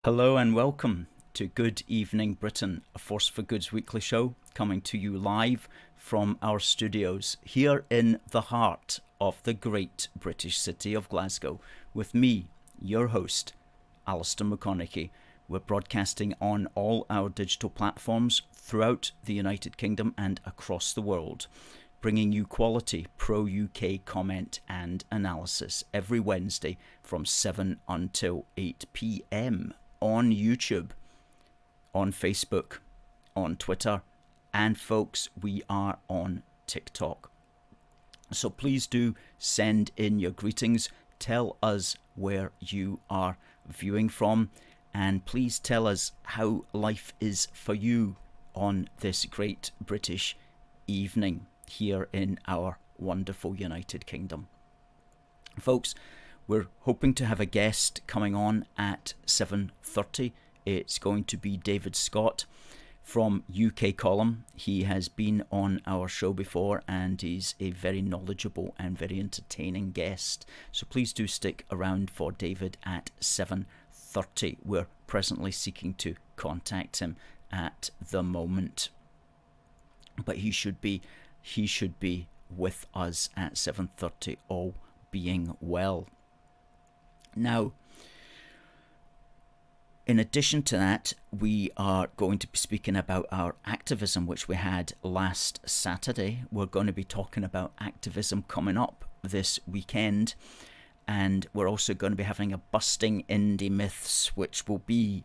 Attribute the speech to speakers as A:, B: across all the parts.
A: Hello and welcome to Good Evening Britain, a Force for Good's weekly show coming to you live from our studios here in the heart of the great British city of Glasgow with me, your host, Alistair McConnachie. We're broadcasting on all our digital platforms throughout the United Kingdom and across the world, bringing you quality pro-UK comment and analysis every Wednesday from 7 until 8 p.m. on YouTube, on Facebook, on Twitter, and folks, we are on TikTok. So please do send in your greetings, tell us where you are viewing from, and please tell us how life is for you on this great British evening here in our wonderful United Kingdom. Folks, we're hoping to have a guest coming on at 7:30. It's going to be David Scott from UK Column. He has been on our show before and he's a very knowledgeable and very entertaining guest. So please do stick around for David at 7:30. We're presently seeking to contact him at the moment, but he should be with us at 7:30, all being well. Now, in addition to that, we are going to be speaking about our activism, which we had last Saturday. We're going to be talking about activism coming up this weekend, and we're also going to be having a busting Indy myths, which will be,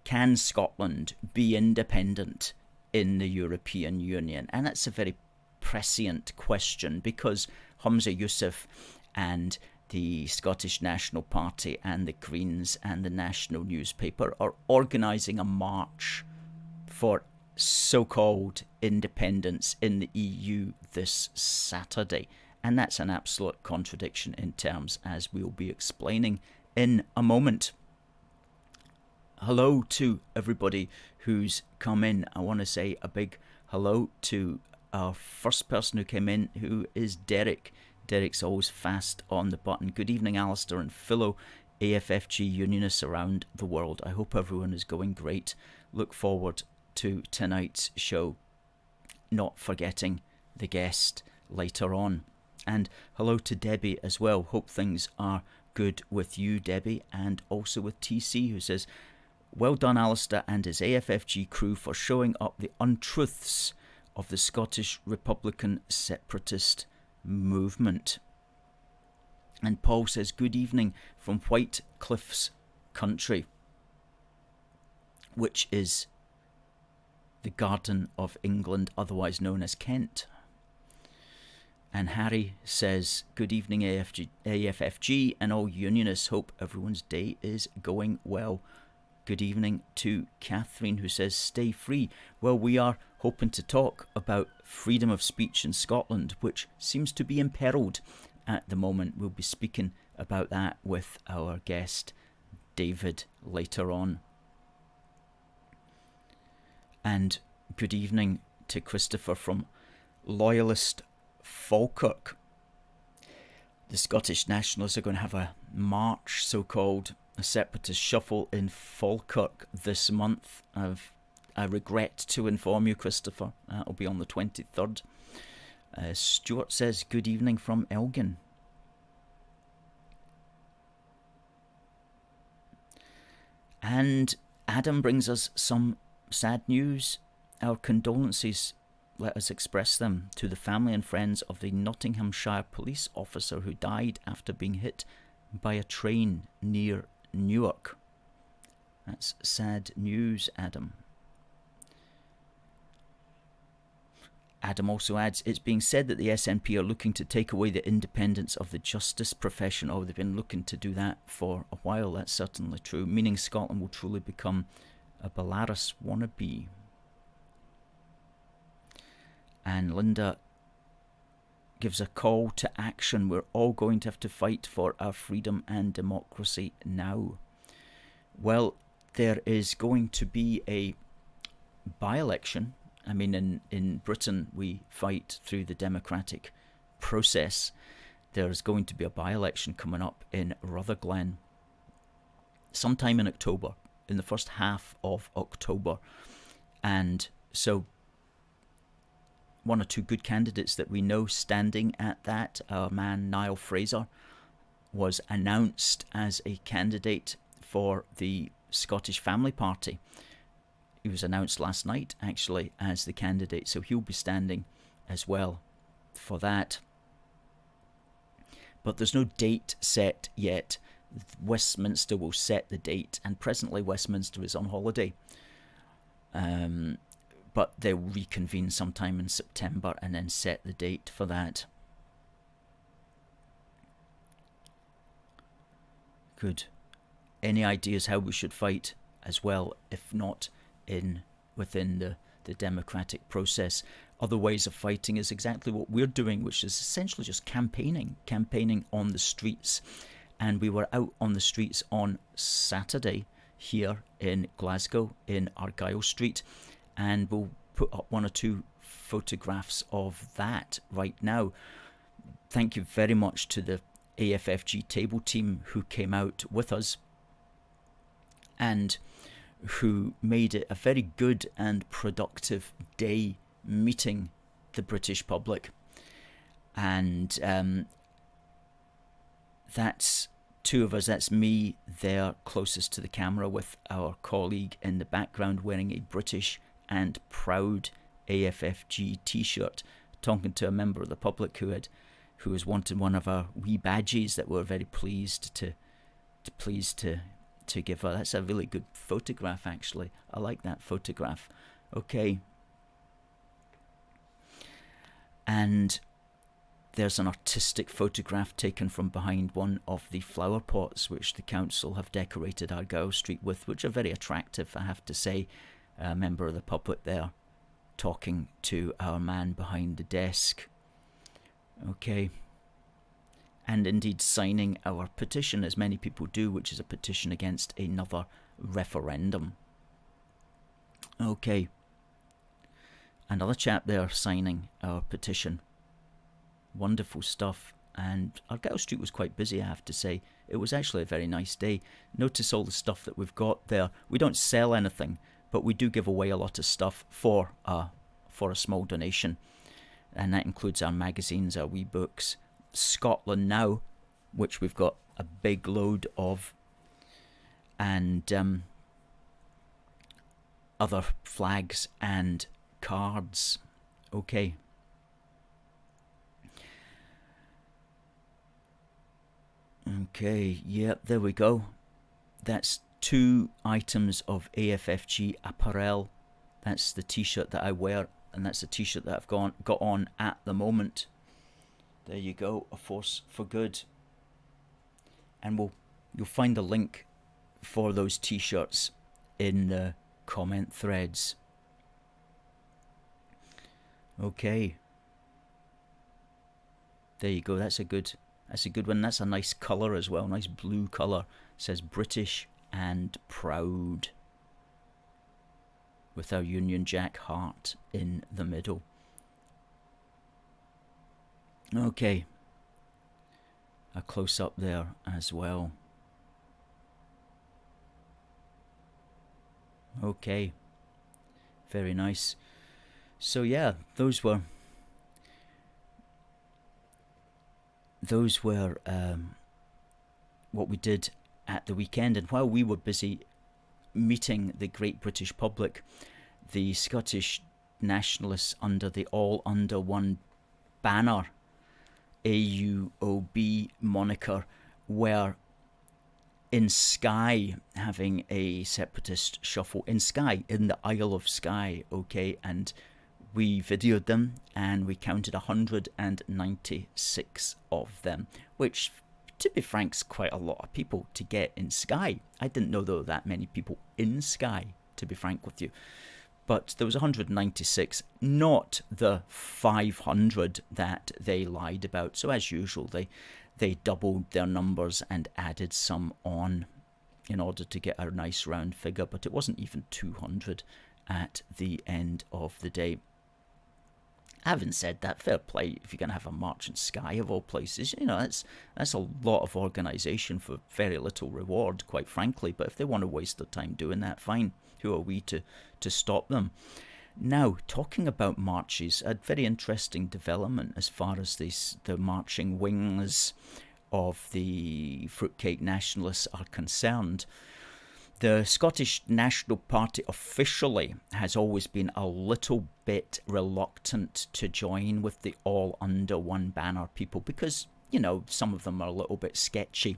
A: can Scotland be independent in the European Union? And that's a very prescient question because Humza, Yousaf and the Scottish National Party and the Greens and the National newspaper are organising a march for so-called independence in the EU this Saturday. And that's an absolute contradiction in terms, as we'll be explaining in a moment. Hello to everybody who's come in. I want to say a big hello to our first person who came in, who is Derek. Derek's always fast on the button. Good evening, Alistair and fellow AFFG Unionists around the world. I hope everyone is going great. Look forward to tonight's show, not forgetting the guest later on. And hello to Debbie as well. Hope things are good with you, Debbie, and also with TC, who says, well done, Alistair and his AFFG crew for showing up the untruths of the Scottish Republican separatist movement. And Paul says, good evening from White Cliffs country, which is the Garden of England, otherwise known as Kent. And Harry says, good evening AFFG and all Unionists, hope everyone's day is going well. Good evening to Catherine, who says, stay free. Well, we are hoping to talk about freedom of speech in Scotland, which seems to be imperiled at the moment. We'll be speaking about that with our guest, David, later on. And good evening to Christopher from Loyalist Falkirk. The Scottish Nationalists are going to have a march, so-called, a separatist shuffle in Falkirk this month. I regret to inform you, Christopher, that'll be on the 23rd. Stuart says, good evening from Elgin. And Adam brings us some sad news. Our condolences, let us express them to the family and friends of the Nottinghamshire police officer who died after being hit by a train near Newark. That's sad news, Adam. Adam also adds, it's being said that the SNP are looking to take away the independence of the justice profession. Oh, they've been looking to do that for a while. That's certainly true, meaning Scotland will truly become a Belarus wannabe. And Linda gives a call to action. We're all going to have to fight for our freedom and democracy now. Well, there is going to be a by-election. I mean, in Britain, we fight through the democratic process. There's going to be a by-election coming up in Rutherglen sometime in October. in the first half of October. And so one or two good candidates that we know standing at that, our man Niall Fraser was announced as a candidate for the Scottish Family Party. He was announced last night, actually, as the candidate, so he'll be standing as well for that. But there's no date set yet. Westminster will set the date, and presently Westminster is on holiday. But they'll reconvene sometime in September and then set the date for that. Good. Any ideas how we should fight as well, if not within the democratic process? Other ways of fighting is exactly what we're doing, which is essentially just campaigning on the streets. And we were out on the streets on Saturday here in Glasgow, in Argyle Street, and we'll put up one or two photographs of that right now. Thank you very much to the AFFG table team who came out with us and who made it a very good and productive day meeting the British public. And that's two of us. That's me there closest to the camera with our colleague in the background wearing a British and proud AFFG t-shirt, talking to a member of the public who was wanting one of our wee badges that we're very pleased to give her. That's a really good photograph, actually. I like that photograph. Okay. And there's an artistic photograph taken from behind one of the flower pots which the council have decorated Argyle Street with, which are very attractive, I have to say. A member of the public there talking to our man behind the desk. Okay. And indeed signing our petition, as many people do, which is a petition against another referendum. Okay. Another chap there signing our petition. Wonderful stuff. And Argyle Street was quite busy, I have to say. It was actually a very nice day. Notice all the stuff that we've got there. We don't sell anything, but we do give away a lot of stuff for a small donation. And that includes our magazines, our wee books, Scotland Now, which we've got a big load of, and other flags and cards. Okay. Okay, yeah, there we go. That's 2 items of AFFG apparel. That's the t-shirt that I wear, and that's the t-shirt that I've got on at the moment. There you go, A Force for Good. And you'll find a link for those t-shirts in the comment threads. Okay. There you go, that's a good one. That's a nice colour as well, nice blue colour. It says British and Proud, with our Union Jack heart in the middle. Okay, a close up there as well. Okay, very nice. So yeah, those were what we did at the weekend. And while we were busy meeting the great British public, the Scottish nationalists under the All Under One banner, AUOB moniker, were in Skye having a separatist shuffle in Skye, in the Isle of Skye. Okay, and we videoed them and we counted 196 of them, which, to be frank, is quite a lot of people to get in Skye. I didn't know there were that many people in Skye, to be frank with you. But there was 196, not the 500 that they lied about. So as usual, they doubled their numbers and added some on in order to get a nice round figure. But it wasn't even 200 at the end of the day. Having said that, fair play if you're going to have a march in Skye of all places. You know, that's a lot of organisation for very little reward, quite frankly. But if they want to waste their time doing that, fine. Who are we to stop them? Now, talking about marches, a very interesting development as far as the marching wings of the Fruitcake Nationalists are concerned. The Scottish National Party officially has always been a little bit reluctant to join with the all under one banner people because, you know, some of them are a little bit sketchy.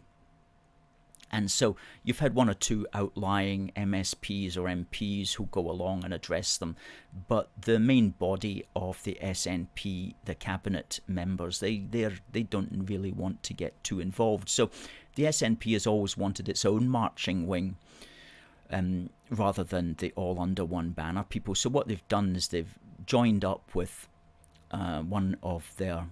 A: And so you've had one or two outlying MSPs or MPs who go along and address them. But the main body of the SNP, the cabinet members, they don't really want to get too involved. So the SNP has always wanted its own marching wing rather than the all under one banner people. So what they've done is they've joined up with one of the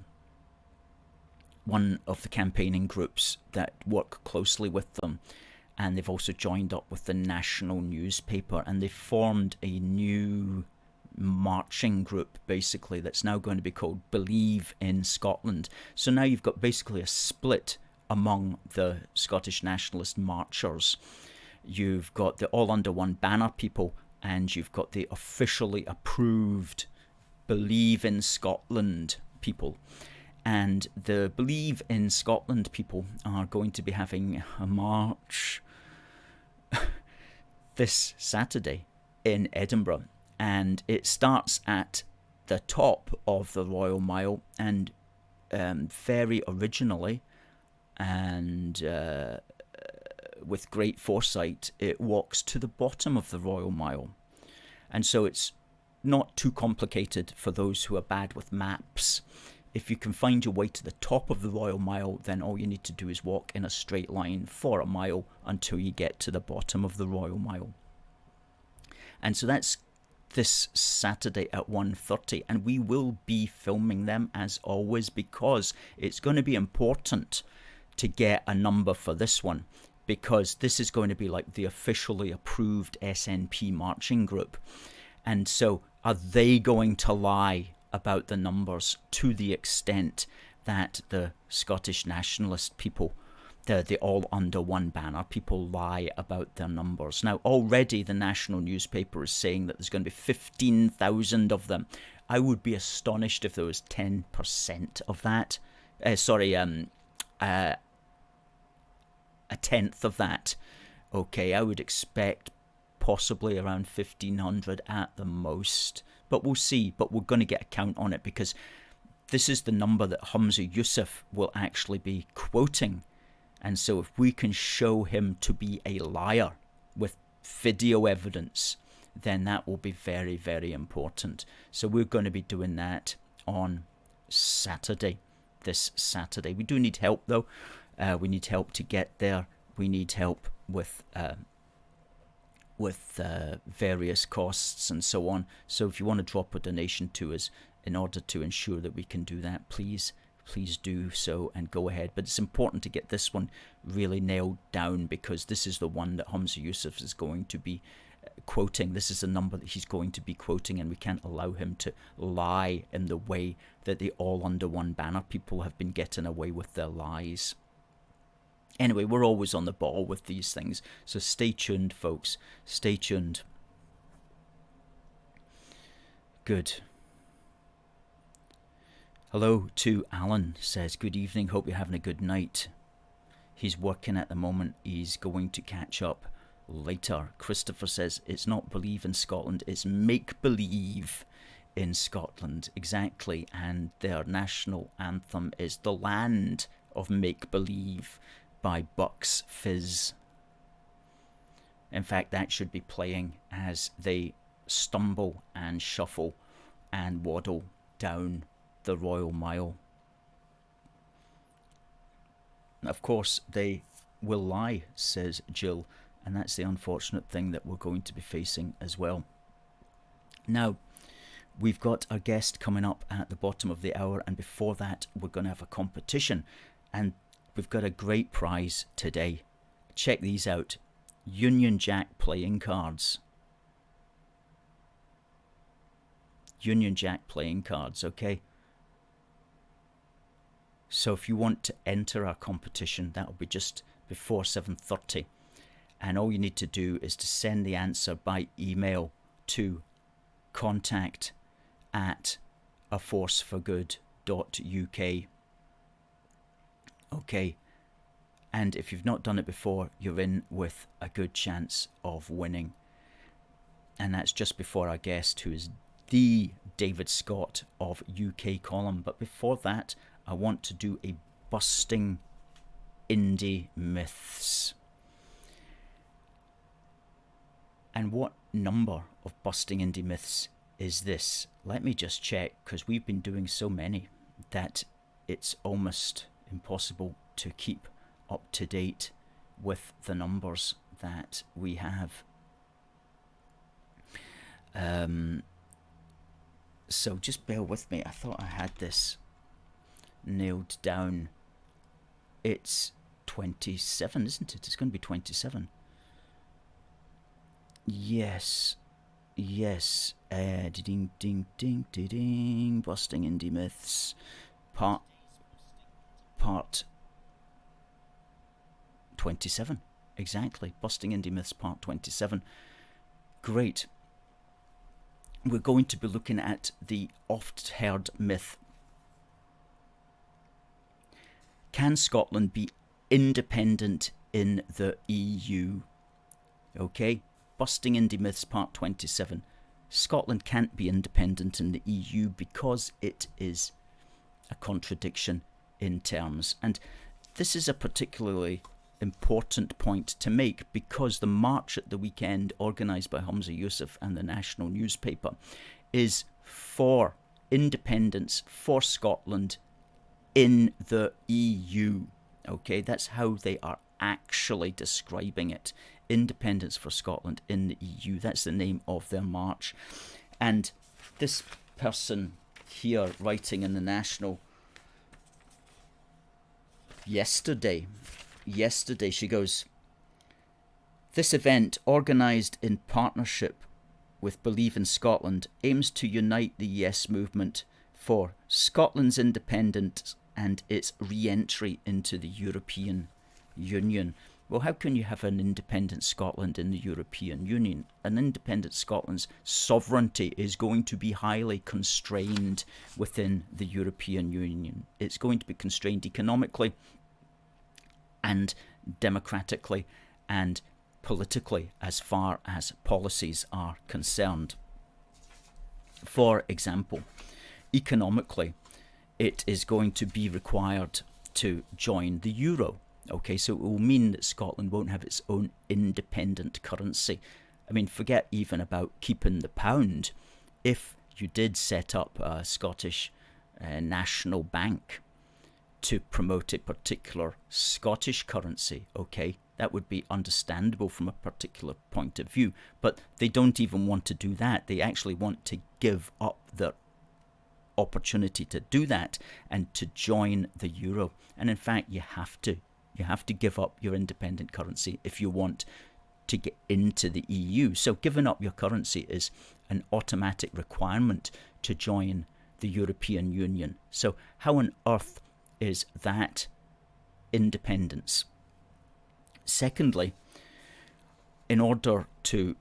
A: campaigning groups that work closely with them, and they've also joined up with the national newspaper, and they've formed a new marching group basically that's now going to be called Believe in Scotland. So now you've got basically a split among the Scottish nationalist marchers. You've got the all under one banner people, and you've got the officially approved Believe in Scotland people. And the Believe in Scotland people are going to be having a march this Saturday in Edinburgh. And it starts at the top of the Royal Mile, and very originally and with great foresight, it walks to the bottom of the Royal Mile. And so it's not too complicated for those who are bad with maps. If you can find your way to the top of the Royal Mile, then all you need to do is walk in a straight line for a mile until you get to the bottom of the Royal Mile. And so that's this Saturday at 1:30, and we will be filming them as always because it's going to be important to get a number for this one, because this is going to be like the officially approved SNP marching group. And so are they going to lie about the numbers to the extent that the Scottish nationalist people, the all under one banner people, lie about their numbers? Now already the national newspaper is saying that there's going to be 15,000 of them. I would be astonished if there was 10% of that. A tenth of that. Okay, I would expect possibly around 1,500 at the most. But we'll see. But we're going to get a count on it, because this is the number that Humza Yousaf will actually be quoting. And so if we can show him to be a liar with video evidence, then that will be very, very important. So we're going to be doing that on Saturday, this Saturday. We do need help though. We need help to get there. We need help with various costs and so on. So if you want to drop a donation to us in order to ensure that we can do that, please do so and go ahead. But it's important to get this one really nailed down, because this is the one that Humza Yousaf is going to be quoting. This is the number that he's going to be quoting, and we can't allow him to lie in the way that the all under one banner people have been getting away with their lies. Anyway, we're always on the ball with these things, so stay tuned, folks. Stay tuned. Good. Hello to Alan, says, good evening, hope you're having a good night. He's working at the moment, he's going to catch up later. Christopher says, it's not Believe in Scotland, it's Make Believe in Scotland. Exactly, and their national anthem is The Land of Make Believe by Bucks Fizz. In fact, that should be playing as they stumble and shuffle and waddle down the Royal Mile. Of course, they will lie, says Jill, and that's the unfortunate thing that we're going to be facing as well. Now, we've got our guest coming up at the bottom of the hour, and before that, we're going to have a competition, and we've got a great prize today. Check these out. Union Jack playing cards. Union Jack playing cards, okay? So if you want to enter our competition, that'll be just before 7:30. And all you need to do is to send the answer by email to contact@aforceforgood.uk. Okay. And if you've not done it before, you're in with a good chance of winning. And that's just before our guest, who is the David Scott of UK Column. But before that, I want to do a busting indie myths. And what number of busting indie myths is this? Let me just check, because we've been doing so many that it's almost impossible to keep up to date with the numbers that we have. So just bear with me. I thought I had this nailed down. It's 27, isn't it? It's going to be 27. Yes. Ding, ding, ding, ding, ding. Busting indie myths. Part 27. Exactly. Busting indie myths part 27. Great. We're going to be looking at the oft heard myth. Can Scotland be independent in the EU? Okay. Busting indie myths part 27. Scotland can't be independent in the EU because it is a contradiction in terms. And this is a particularly important point to make, because the march at the weekend, organised by Humza, Yousaf and the National newspaper, is for independence for Scotland in the EU. Okay, that's how they are actually describing it. Independence for Scotland in the EU. That's the name of their march. And this person here writing in the National yesterday she goes, "This event, organised in partnership with Believe in Scotland, aims to unite the Yes movement for Scotland's independence and its re-entry into the European Union." Well, how can you have an independent Scotland in the European Union? An independent Scotland's sovereignty is going to be highly constrained within the European Union. It's going to be constrained economically and democratically and politically as far as policies are concerned. For example, economically, it is going to be required to join the euro. Okay, so it will mean that Scotland won't have its own independent currency. I mean, forget even about keeping the pound. If you did set up a Scottish national bank to promote a particular Scottish currency, okay, that would be understandable from a particular point of view. But they don't even want to do that. They actually want to give up their opportunity to do that and to join the euro. And in fact, you have to give up your independent currency if you want to get into the EU. So giving up your currency is an automatic requirement to join the European Union. So how on earth is that independence? Secondly, in order to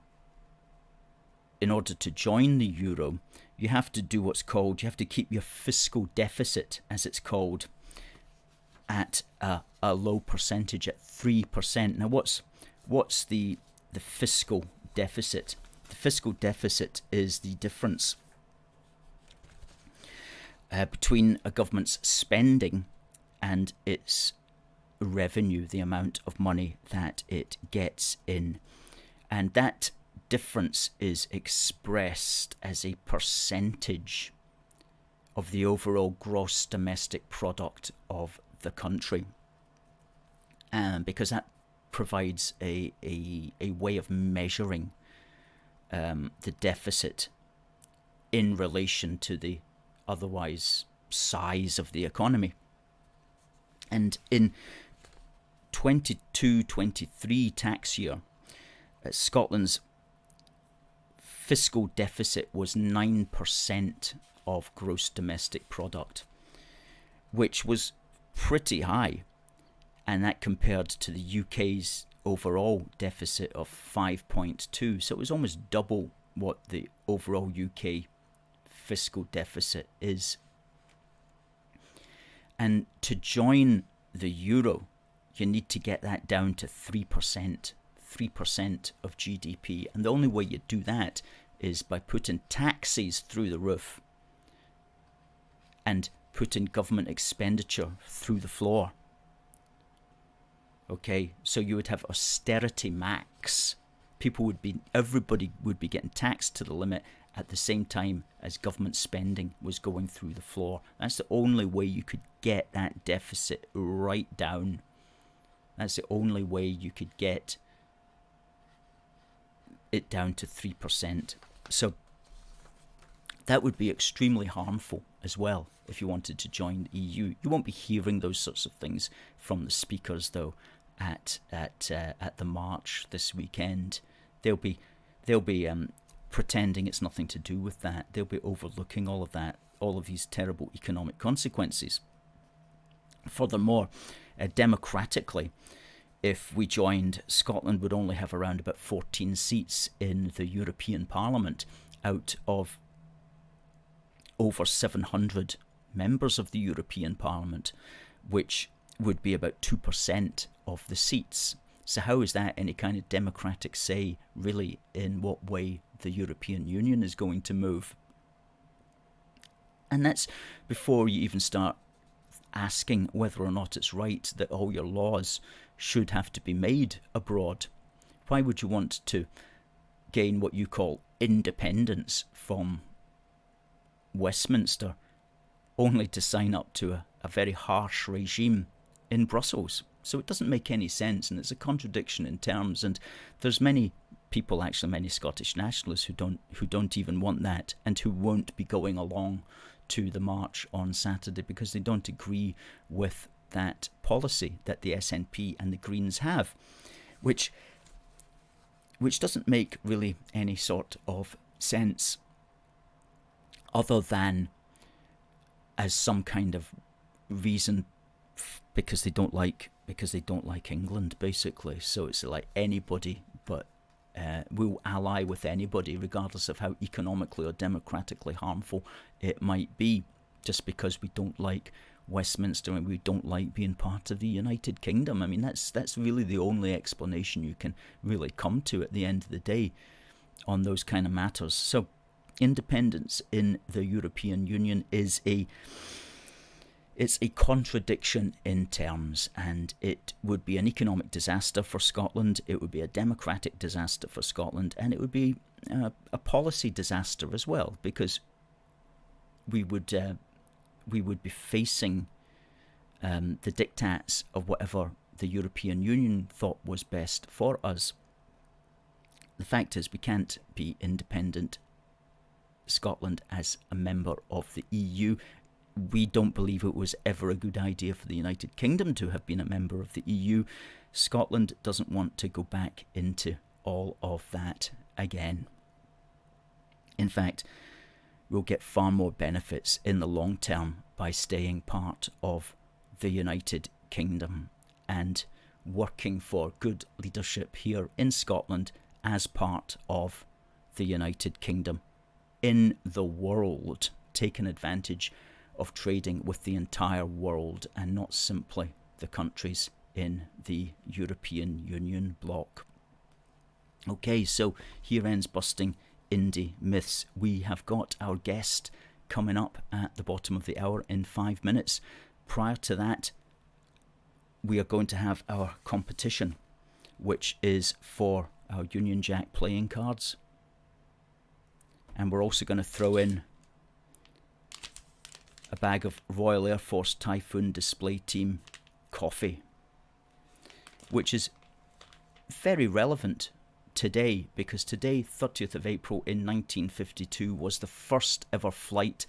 A: join the euro, you have to do what's called, you have to keep your fiscal deficit, as it's called, at a low percentage, at 3%. Now, what's the fiscal deficit? The fiscal deficit is the difference between a government's spending and its revenue, the amount of money that it gets in. And that difference is expressed as a percentage of the overall gross domestic product of the country, because that provides a way of measuring the deficit in relation to the otherwise size of the economy. And in 22-23 tax year, Scotland's fiscal deficit was 9% of gross domestic product, which was pretty high, and that compared to the UK's overall deficit of 5.2, so it was almost double what the overall UK fiscal deficit is. And to join the euro, you need to get that down to 3% of GDP, and the only way you do that is by putting taxes through the roof and putting government expenditure through the floor. Okay, so you would have austerity max. Everybody would be getting taxed to the limit at the same time as government spending was going through the floor. That's the only way you could get that deficit right down. That's the only way you could get it down to 3%. So that would be extremely harmful as well if you wanted to join the EU. You won't be hearing those sorts of things from the speakers, though, at the march this weekend. They'll be pretending it's nothing to do with that. They'll be overlooking all of that, all of these terrible economic consequences. Furthermore, democratically, if we joined, Scotland would only have around about 14 seats in the European Parliament out of over 700 members of the European Parliament, which would be about 2% of the seats. So how is that any kind of democratic say, really, in what way the European Union is going to move? And that's before you even start asking whether or not it's right that all your laws should have to be made abroad. Why would you want to gain what you call independence from Westminster only to sign up to a very harsh regime in Brussels? So it doesn't make any sense, and it's a contradiction in terms. And there's many people, actually many Scottish nationalists, who don't even want that, and who won't be going along to the march on Saturday because they don't agree with that policy that the SNP and the Greens have, which doesn't make really any sort of sense, other than as some kind of reason because they don't like England, basically. So it's like anybody but we'll ally with anybody, regardless of how economically or democratically harmful it might be, just because we don't like Westminster and we don't like being part of the United Kingdom. I mean, that's really the only explanation you can really come to at the end of the day on those kind of matters. So independence in the European Union is a contradiction in terms, and it would be an economic disaster for Scotland, it would be a democratic disaster for Scotland, and it would be a policy disaster as well, because we would be facing the diktats of whatever the European Union thought was best for us. The fact is, we can't be independent Scotland as a member of the EU. We don't believe it was ever a good idea for the United Kingdom to have been a member of the EU. Scotland doesn't want to go back into all of that again. In fact, we'll get far more benefits in the long term by staying part of the United Kingdom and working for good leadership here in Scotland as part of the United Kingdom in the world, taking advantage of trading with the entire world and not simply the countries in the European Union bloc. Okay, so here ends Busting Indie Myths. We have got our guest coming up at the bottom of the hour in 5 minutes. Prior to that, we are going to have our competition, which is for our Union Jack playing cards. And we're also going to throw in a bag of Royal Air Force Typhoon Display Team coffee, which is very relevant today, because today, 30th of April in 1952, was the first ever flight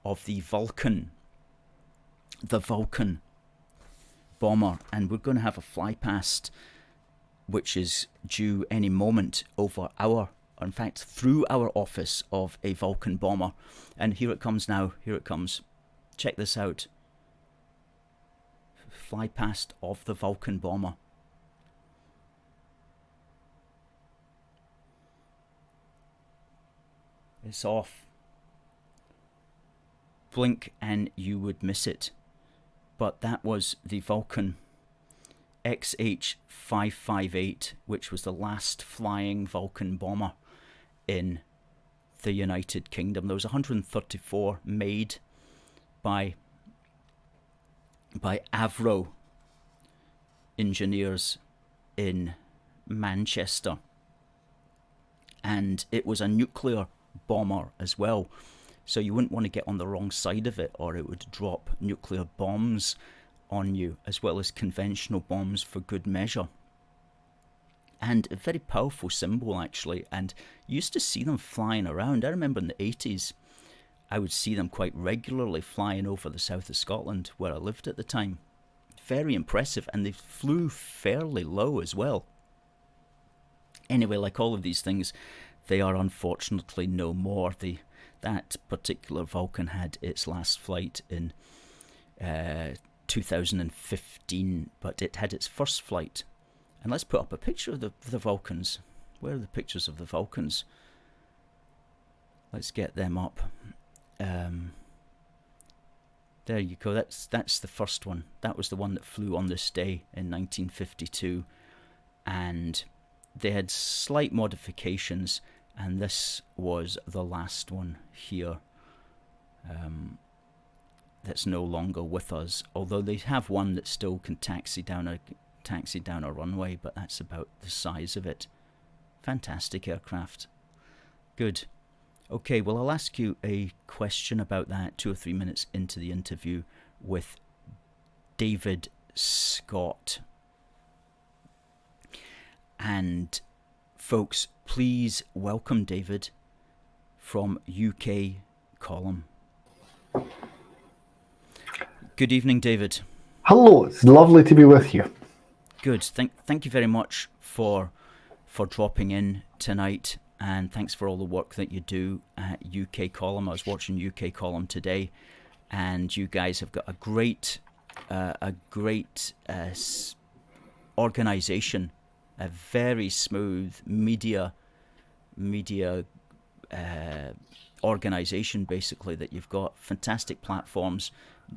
A: of the Vulcan bomber, and we're going to have a fly past which is due any moment over our in fact, through our office of a Vulcan bomber. And here it comes now. Here it comes. Check this out. Fly past of the Vulcan bomber. It's off. Blink and you would miss it. But that was the Vulcan XH558, which was the last flying Vulcan bomber in the United Kingdom. There was 134 made by Avro engineers in Manchester, and it was a nuclear bomber as well, so you wouldn't want to get on the wrong side of it, or it would drop nuclear bombs on you, as well as conventional bombs for good measure. And a very powerful symbol, actually, and you used to see them flying around. I remember in the 80s, I would see them quite regularly flying over the south of Scotland, where I lived at the time. Very impressive, and they flew fairly low as well. Anyway, like all of these things, they are unfortunately no more. That particular Vulcan had its last flight in 2015, but it had its first flight. And let's put up a picture of the Vulcans. Where are the pictures of the Vulcans? Let's get them up. There you go. That's the first one. That was the one that flew on this day in 1952, and they had slight modifications, and this was the last one here. That's no longer with us, although they have one that still can taxi down a runway, but that's about the size of it. Fantastic aircraft. Good. Okay, well, I'll ask you a question about that 2 or 3 minutes into the interview with David Scott. And folks, please welcome David from UK Column. Good evening, David.
B: Hello, it's lovely to be with you.
A: Good. Thank you very much for dropping in tonight, and thanks for all the work that you do at UK Column. I was watching UK Column today, and you guys have got a great organisation, a very smooth media organisation, basically, that you've got fantastic platforms,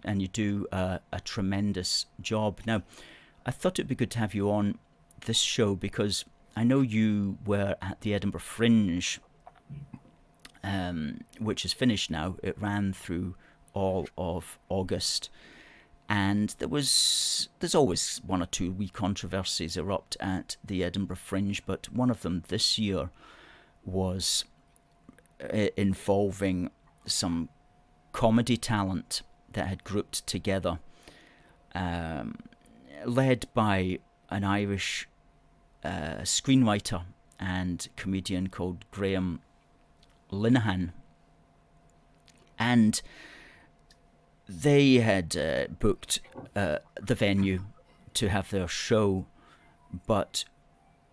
A: and you do a tremendous job. Now, I thought it'd be good to have you on this show because I know you were at the Edinburgh Fringe, which is finished now. It ran through all of August, and there's always one or two wee controversies erupt at the Edinburgh Fringe, but one of them this year was involving some comedy talent that had grouped together, led by an Irish screenwriter and comedian called Graham Linehan, and they had booked the venue to have their show, but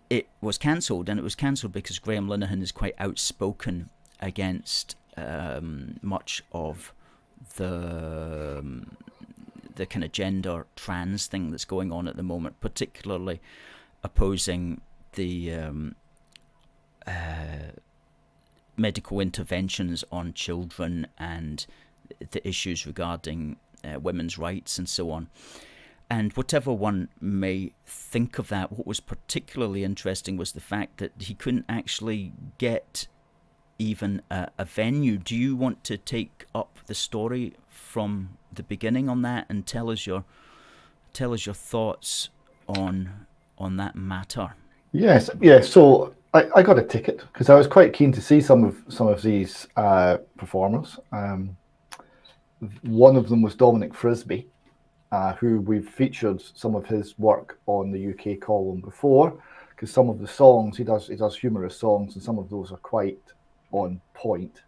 A: it was cancelled, and it was cancelled because Graham Linehan is quite outspoken against much of the kind of gender trans thing that's going on at the moment, particularly opposing the medical interventions on children and the issues regarding women's rights and so on. And whatever one may think of that, what was particularly interesting was the fact that he couldn't actually get even a venue. Do you want to take up the story from the beginning on that and tell us your thoughts on that matter?
B: Yes. So I got a ticket because I was quite keen to see some of these performers. One of them was Dominic Frisby, who we've featured some of his work on the UK Column before, because some of the songs he does humorous songs, and some of those are quite on point.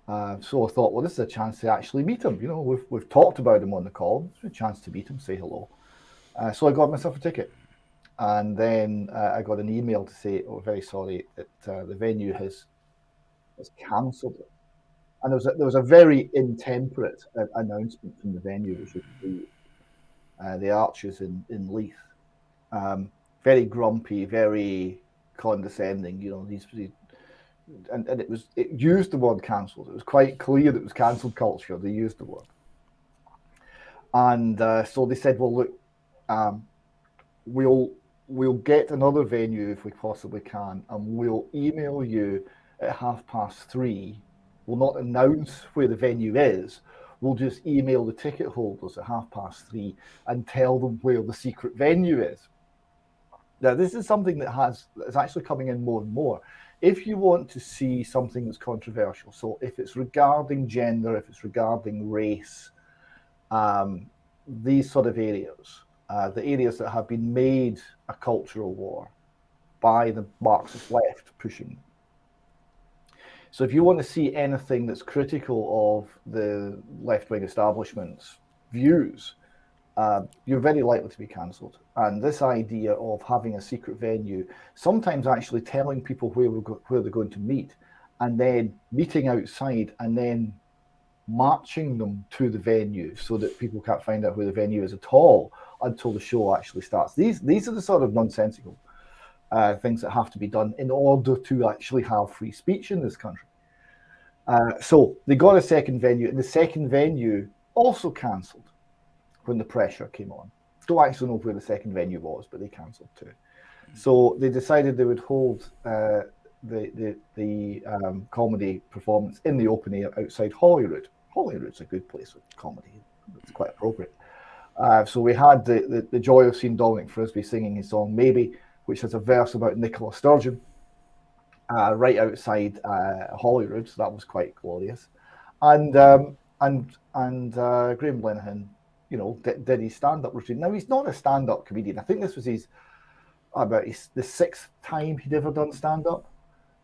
B: So I thought, well, this is a chance to actually meet him. You know, we've talked about him on the column. It's a chance to meet him, say hello. So I got myself a ticket. And then I got an email to say, "Oh, very sorry that the venue has cancelled it." And there was a very intemperate announcement from the venue, which was the Archers in Leith. Very grumpy, very condescending. You know, and it used the word cancelled. It was quite clear that it was cancelled culture. They used the word, and so they said, "Well, look, we'll get another venue if we possibly can, and we'll email you at 3:30. We'll not announce where the venue is. We'll just email the ticket holders at 3:30 and tell them where the secret venue is." Now, this is something that is actually coming in more and more. If you want to see something that's controversial, so if it's regarding gender, if it's regarding race, these sort of areas, the areas that have been made a cultural war by the Marxist left pushing. So if you want to see anything that's critical of the left-wing establishment's views, you're very likely to be cancelled. And this idea of having a secret venue, sometimes actually telling people where they're going to meet, and then meeting outside and then marching them to the venue so that people can't find out where the venue is at all until the show actually starts. These are the sort of nonsensical things that have to be done in order to actually have free speech in this country. So they got a second venue, and the second venue also cancelled when the pressure came on. Don't actually know where the second venue was, but they cancelled too. So they decided they would hold the comedy performance in the open air outside Holyrood. Holyrood's a good place for comedy. It's quite appropriate. So we had the joy of seeing Dominic Frisby singing his song "Maybe," which has a verse about Nicola Sturgeon, right outside Holyrood. So that was quite glorious. And Graham Linehan, you know, did his stand-up routine. Now, he's not a stand-up comedian. I think this was the sixth time he'd ever done stand-up.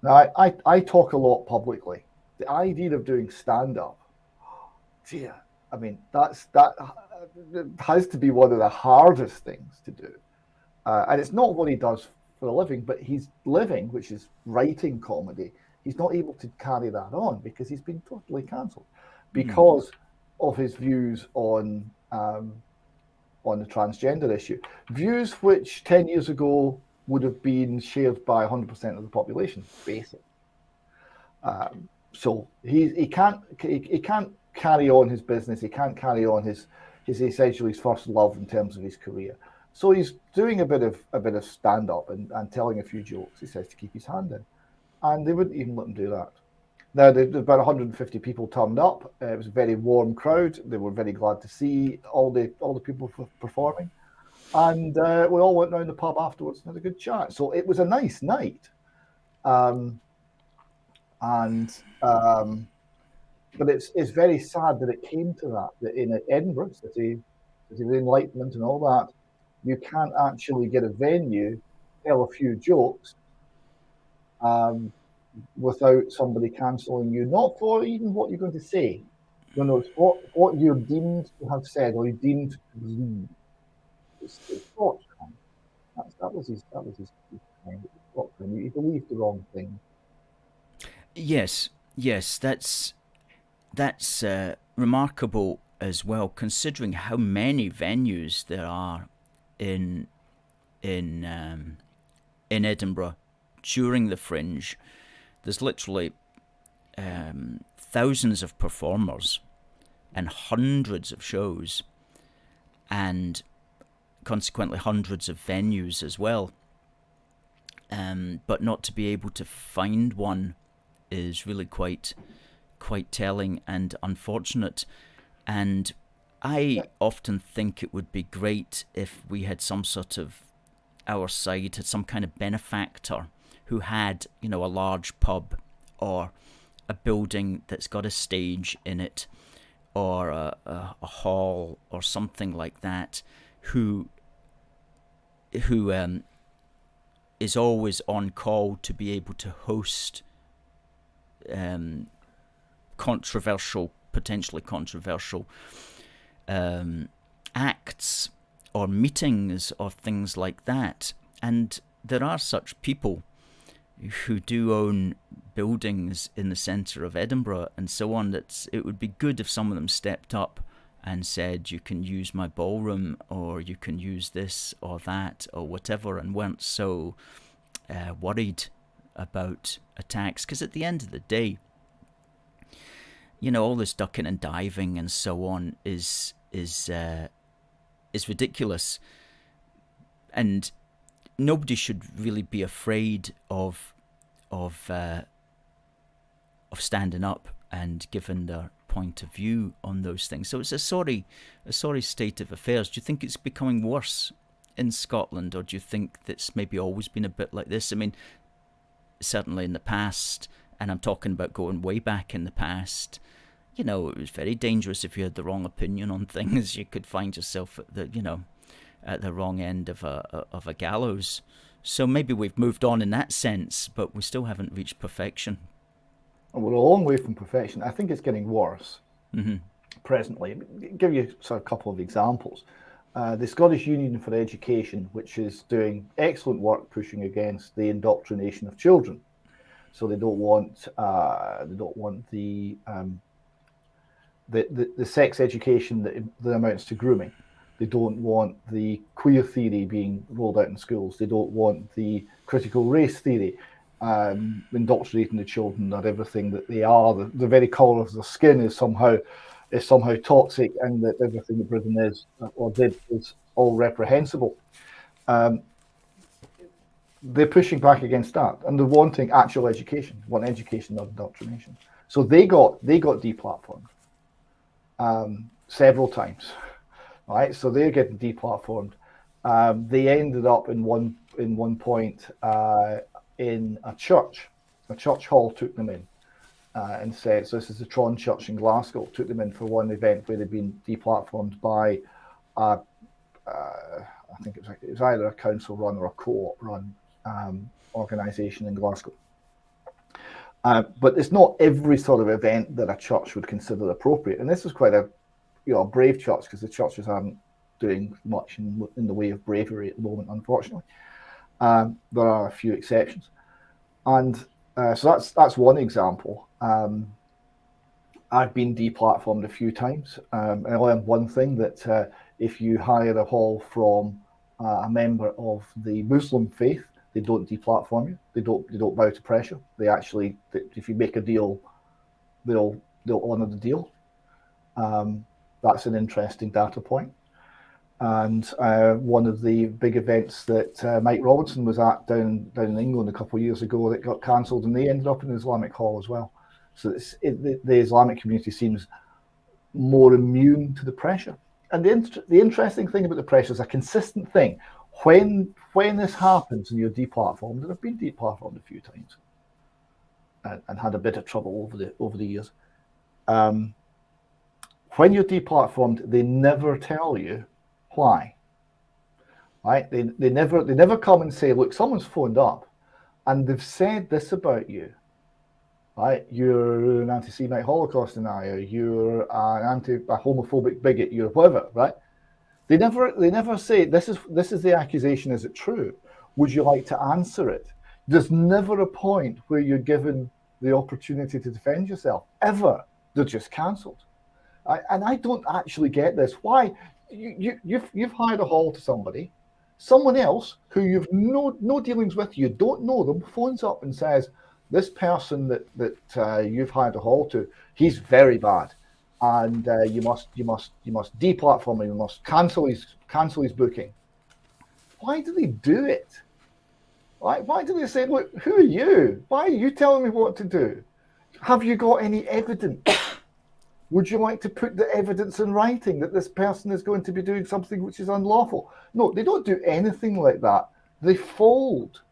B: Now, I talk a lot publicly. The idea of doing stand-up, dear, I mean, that has to be one of the hardest things to do. And it's not what he does for a living, but his living, which is writing comedy, he's not able to carry that on because he's been totally cancelled because of his views on the transgender issue. Views which 10 years ago would have been shared by 100% of the population, basically. So he can't carry on his business. He can't carry on his essentially his first love in terms of his career. So he's doing a bit of stand up and telling a few jokes. He says to keep his hand in, and they wouldn't even let him do that. Now, about 150 people turned up. It was a very warm crowd. They were very glad to see all the people performing, and we all went round the pub afterwards and had a good chat. So it was a nice night. But it's very sad that it came to that in Edinburgh, city of enlightenment and all that, you can't actually get a venue, tell a few jokes, without somebody cancelling you, not for even what you're going to say. You know, it's what you're deemed to have said or you're deemed to believe. It's thoughts. That was his kind. He believed the wrong thing.
A: Yes, that's remarkable as well, considering how many venues there are in Edinburgh during the Fringe. There's literally thousands of performers and hundreds of shows, and consequently hundreds of venues as well. But not to be able to find one is really quite telling and unfortunate. And I often think it would be great if we had some sort of, our side had some kind of benefactor who had, you know, a large pub or a building that's got a stage in it or a hall or something like that, who is always on call to be able to host potentially controversial acts or meetings or things like that. And there are such people who do own buildings in the centre of Edinburgh and so on, that it would be good if some of them stepped up and said, you can use my ballroom, or you can use this or that or whatever, and weren't so worried about attacks. Because at the end of the day, you know, all this ducking and diving and so on is ridiculous, and nobody should really be afraid of standing up and giving their point of view on those things. So it's a sorry state of affairs. Do you think it's becoming worse in Scotland, or do you think that's maybe always been a bit like this? I mean, certainly in the past, and I'm talking about going way back in the past, you know, it was very dangerous if you had the wrong opinion on things. You could find yourself at the wrong end of a gallows. So maybe we've moved on in that sense, but we still haven't reached perfection.
B: We're a long way from perfection. I think it's getting worse presently. I'll give you a couple of examples. The Scottish Union for Education, which is doing excellent work pushing against the indoctrination of children. So they don't want the sex education that amounts to grooming. They don't want the queer theory being rolled out in schools. They don't want the critical race theory indoctrinating the children that everything that they are, the very colour of their skin is somehow toxic, and that everything that Britain is or did is all reprehensible. They're pushing back against that, and they're wanting actual education, want education, not indoctrination. So they got deplatformed several times, right? So they're getting deplatformed. They ended up in one point in a church hall took them in and said, so this is the Tron Church in Glasgow, took them in for one event where they'd been deplatformed by I think it was either a council run or a co-op run organisation in Glasgow. But it's not every sort of event that a church would consider appropriate, and this was quite a brave church, because the churches aren't doing much in the way of bravery at the moment, unfortunately. There are a few exceptions, and so that's one example. I've been deplatformed a few times. I learned one thing, that if you hire a hall from a member of the Muslim faith, they don't deplatform you. They don't bow to pressure. They actually, if you make a deal, they'll honour the deal. That's an interesting data point. And one of the big events that Mike Robinson was at down in England a couple of years ago, that got cancelled, and they ended up in an Islamic hall as well. So the Islamic community seems more immune to the pressure. And the interesting thing about the pressure is a consistent thing. When this happens and you're deplatformed, and I've been deplatformed a few times and had a bit of trouble over the years. When you're deplatformed, they never tell you why. Right? They never come and say, look, someone's phoned up and they've said this about you. Right? You're an anti-Semite Holocaust denier, you're a homophobic bigot, you're whatever, right? They never say, this is the accusation, is it true? Would you like to answer it? There's never a point where you're given the opportunity to defend yourself, ever. They're just cancelled. And I don't actually get this. Why? You've hired a hall to somebody, someone else who you've no dealings with, you don't know them, phones up and says, this person that you've hired a hall to, he's very bad, and you must deplatform him, you must cancel his booking. Why do they do it? Why do they say, look, who are you? Why are you telling me what to do? Have you got any evidence? Would you like to put the evidence in writing that this person is going to be doing something which is unlawful? No, they don't do anything like that. They fold.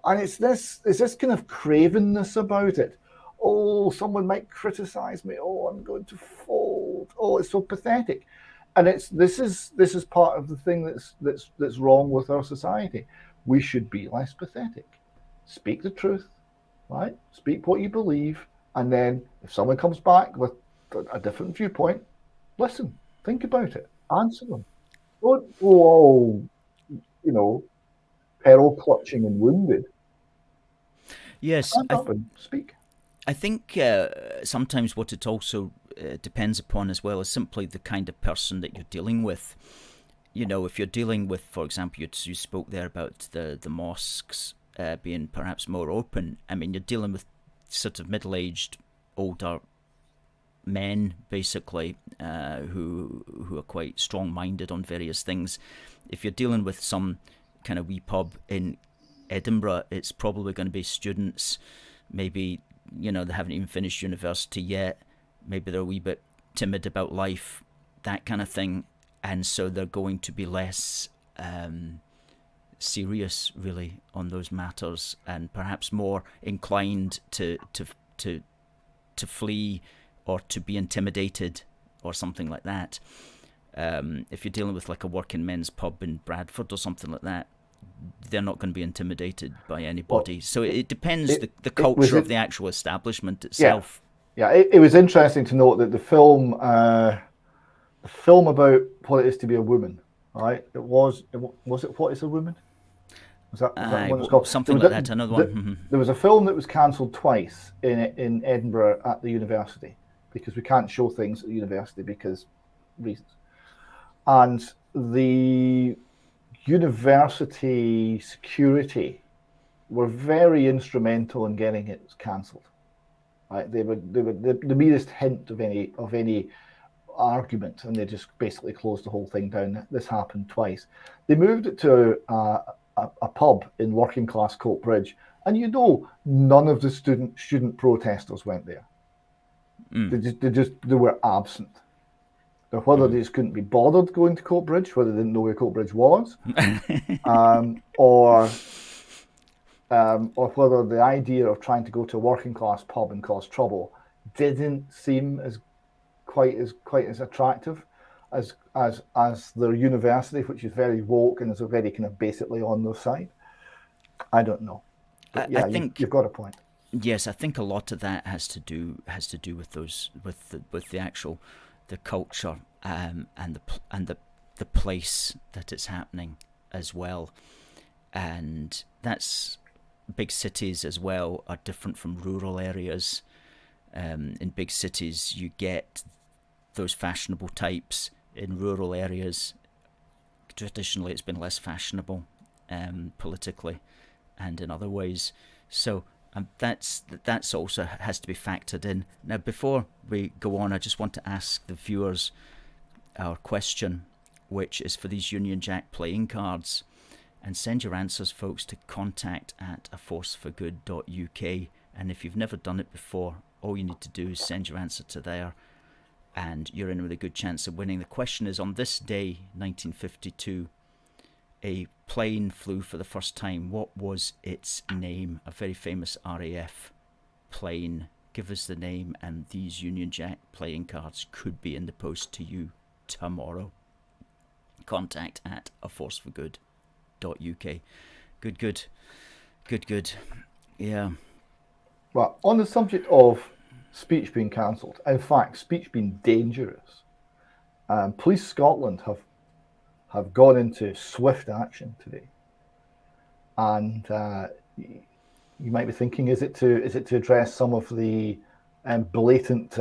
B: And it's this kind of cravenness about it. Oh, someone might criticize me. Oh, I'm going to fold. Oh, it's so pathetic. And this is part of the thing that's wrong with our society. We should be less pathetic. Speak the truth, right? Speak what you believe, and then if someone comes back with a different viewpoint, listen, think about it, answer them. Don't peril clutching and wounded,
A: Yes,
B: stand up and speak.
A: I think sometimes what it also depends upon as well is simply the kind of person that you're dealing with. You know, if you're dealing with, for example, you spoke there about the mosques being perhaps more open. I mean, you're dealing with sort of middle-aged, older men, basically, who are quite strong-minded on various things. If you're dealing with some kind of wee pub in Edinburgh, it's probably going to be students, maybe, you know, they haven't even finished university yet, maybe they're a wee bit timid about life, that kind of thing, and so they're going to be less serious, really, on those matters, and perhaps more inclined to flee or to be intimidated or something like that. If you're dealing with like a working men's pub in Bradford or something like that, they're not going to be intimidated by anybody. Well, so it depends the culture of the actual establishment itself.
B: Yeah, it was interesting to note that the film about what it is to be a woman, right? Was it What is a Woman? Was that what it's called?
A: Something like that. Another one.
B: There was a film that was cancelled twice in Edinburgh at the university because we can't show things at the university because reasons. And the university security were very instrumental in getting it cancelled. Right? They were the merest hint of any argument, and they just basically closed the whole thing down. This happened twice. They moved it to a pub in working class Coatbridge, and you know none of the student protesters went there. They were absent. Now, whether they just couldn't be bothered going to Coatbridge, whether they didn't know where Coatbridge was, or whether the idea of trying to go to a working class pub and cause trouble didn't seem quite as attractive as their university, which is very woke and is already kind of basically on their side. I don't know. But yeah, I think you've got a point.
A: Yes, I think a lot of that has to do with the actual the culture and the place that it's happening as well, and that's big cities as well are different from rural areas. In big cities, you get those fashionable types. In rural areas, traditionally, it's been less fashionable politically and in other ways. So that's also has to be factored in. Now, before we go on, I just want to ask the viewers our question, which is for these Union Jack playing cards. And send your answers, folks, to contact@aforceforgood.uk. And if you've never done it before, all you need to do is send your answer to there, and you're in with a good chance of winning. The question is, on this day, 1952, a plane flew for the first time. What was its name? A very famous RAF plane. Give us the name, and these Union Jack playing cards could be in the post to you tomorrow. contact@aforceforgood.uk. Good. Yeah.
B: Well, on the subject of speech being cancelled, in fact, speech being dangerous, Police Scotland have gone into swift action today, and you might be thinking, is it to address some of the blatant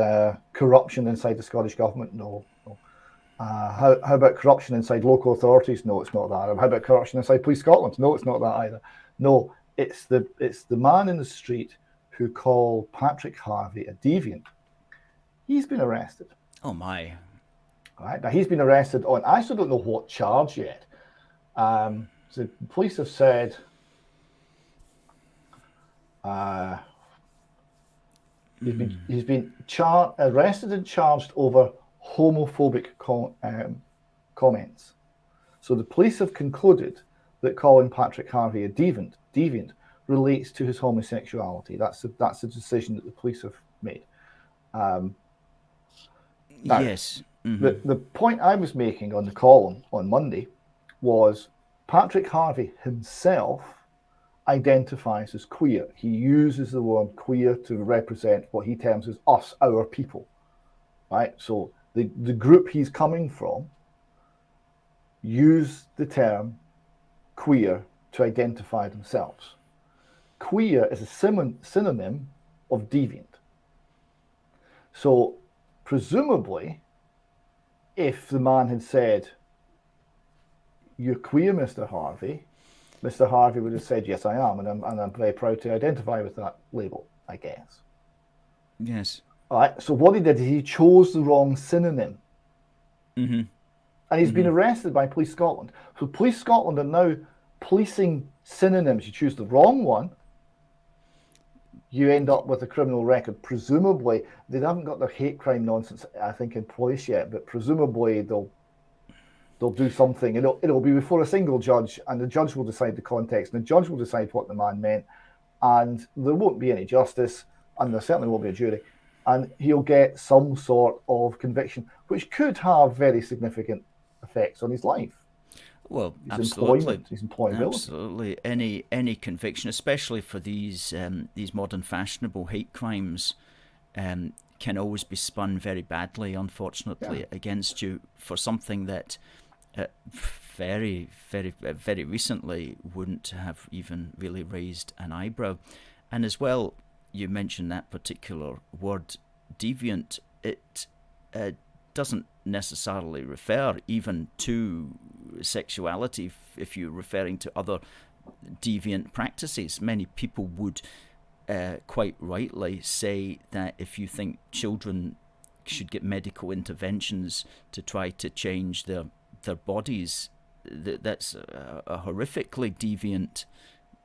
B: corruption inside the Scottish government? No. How about corruption inside local authorities? No, it's not that. How about corruption inside Police Scotland? No, it's not that either. No, it's the man in the street who called Patrick Harvie a deviant. He's been arrested.
A: Oh my!
B: All right, now he's been arrested on, I still don't know what charge yet. So the police have said he's been arrested and charged over homophobic comments. So the police have concluded that calling Patrick Harvie a deviant relates to his homosexuality. That's a decision that the police have made. Now,
A: yes. Mm-hmm.
B: The point I was making on the column on Monday was Patrick Harvie himself identifies as queer. He uses the word queer to represent what he terms as us, our people. Right? So the group he's coming from use the term queer to identify themselves. Queer is a synonym of deviant. So presumably, if the man had said, "You're queer, Mr. Harvie," Mr. Harvie would have said, "Yes, I am, and I'm very proud to identify with that label, I guess."
A: Yes.
B: All right. So what he did is he chose the wrong synonym.
A: Mm-hmm.
B: And he's been arrested by Police Scotland. So Police Scotland are now policing synonyms. You choose the wrong one, you end up with a criminal record. Presumably, they haven't got their hate crime nonsense, I think, in place yet, but presumably they'll do something. It'll be before a single judge, and the judge will decide the context, and the judge will decide what the man meant, and there won't be any justice, and there certainly won't be a jury, and he'll get some sort of conviction, which could have very significant effects on his life.
A: Well,
B: his
A: absolutely,
B: his employability.
A: Absolutely, any conviction, especially for these modern fashionable hate crimes, can always be spun very badly, unfortunately, against you for something that very, very, very recently wouldn't have even really raised an eyebrow. And as well, you mentioned that particular word, deviant. It doesn't necessarily refer even to sexuality. If you're referring to other deviant practices, many people would quite rightly say that if you think children should get medical interventions to try to change their bodies, that's a horrifically deviant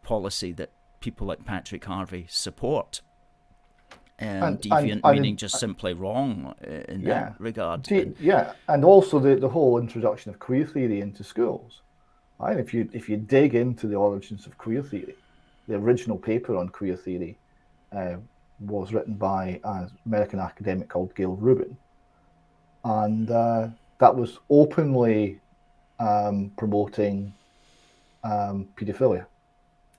A: policy that people like Patrick Harvie support. Deviant meaning just simply wrong in that regard.
B: And also the whole introduction of queer theory into schools. Right? If you dig into the origins of queer theory, the original paper on queer theory was written by an American academic called Gail Rubin, and that was openly promoting paedophilia.